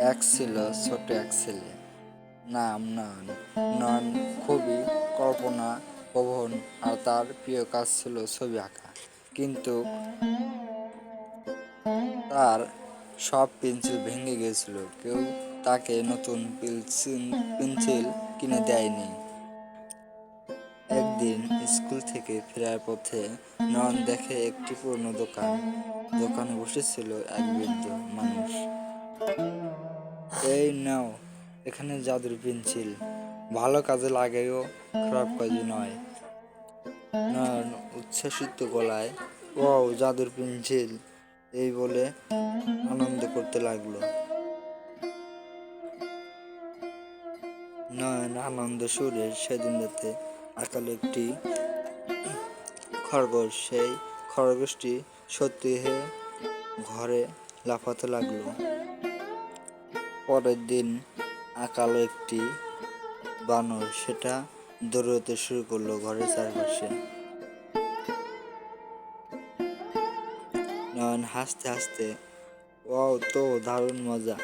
এক ছিল ছোট এক ছেলে, নাম নয়ন। নয়ন খুবই কল্পনা প্রবণ আর তার প্রিয় কাজ ছিল ছবি আঁকা। কিন্তু তার সব পেন্সিল ভেঙে গিয়েছিল, কেউ তাকে নতুন পেন্সিল কিনে দেয়নি। একদিন স্কুল থেকে ফেরার পথে নয়ন দেখে একটি পুরনো দোকান। দোকানে বসেছিল এক বৃদ্ধ মানুষ। এই নাও, এখানে জাদুর পেন্সিল, ভালো কাজে লাগেও, খারাপ কাজে নয়। নয়ন উচ্ছ্বাসিত গলায় ও জাদুর পেন্সিল এই বলে আনন্দ করতে লাগলো। নয়ন আনন্দ সুরে সেদিন রাতে আঁকালো একটি খরগোশ। সেই খরগোশটি সত্যি হয়ে ঘরে লাফাতে লাগলো। পরের দিন আঁকালো একটি বানর, সেটা দৌড়তে শুরু করলো ঘরের চারপাশে। নয়ন হাসতে হাসতে ও তো দারুণ মজা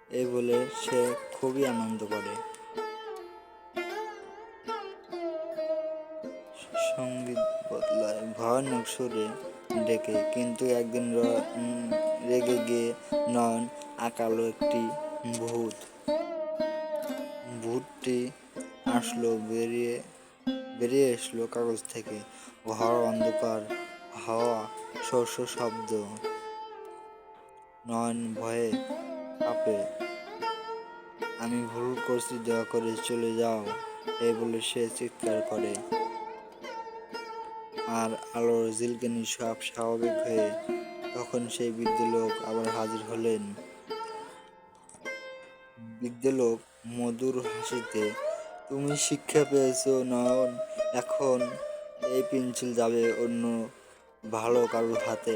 এই বলে সে খুবই আনন্দ করে। সঙ্গীত বদলায় ভয়ানক সুরে ডেকে, কিন্তু একদিন রেগে গিয়ে নয়ন আঁকালো একটি ভূত। ভূতটি আসলো বেরিয়ে বেরিয়ে এসলো কাগজ থেকে। ঘর অন্ধকার, হাওয়া, শস্য শব্দ। নয়ন ভয়ে কাঁপে। আমি ভুল করছি, দয়া করে চলে যাও এই বলে সে চিৎকার করে। আর আলোর ঝিলকানি সব স্বাভাবিক হয়ে তখন সেই বৃদ্ধ লোক আবার হাজির হলেন। বৃদ্ধ লোক মধুর হাসিতে, তুমি শিক্ষা পেয়েছো নয়ন, এখন এই পেন্সিল যাবে অন্য ভালো কারোর হাতে।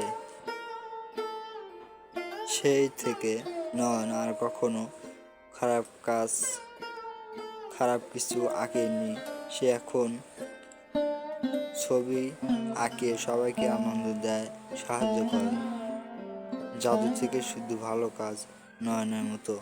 সেই থেকে নয়ন আর কখনো খারাপ কিছু আঁকেনি। সে এখন ছবি আঁকে সবাইকে আনন্দ দেয়, সাহায্য করে। জাদু থেকে শুধু ভালো কাজ নয়নের মতো।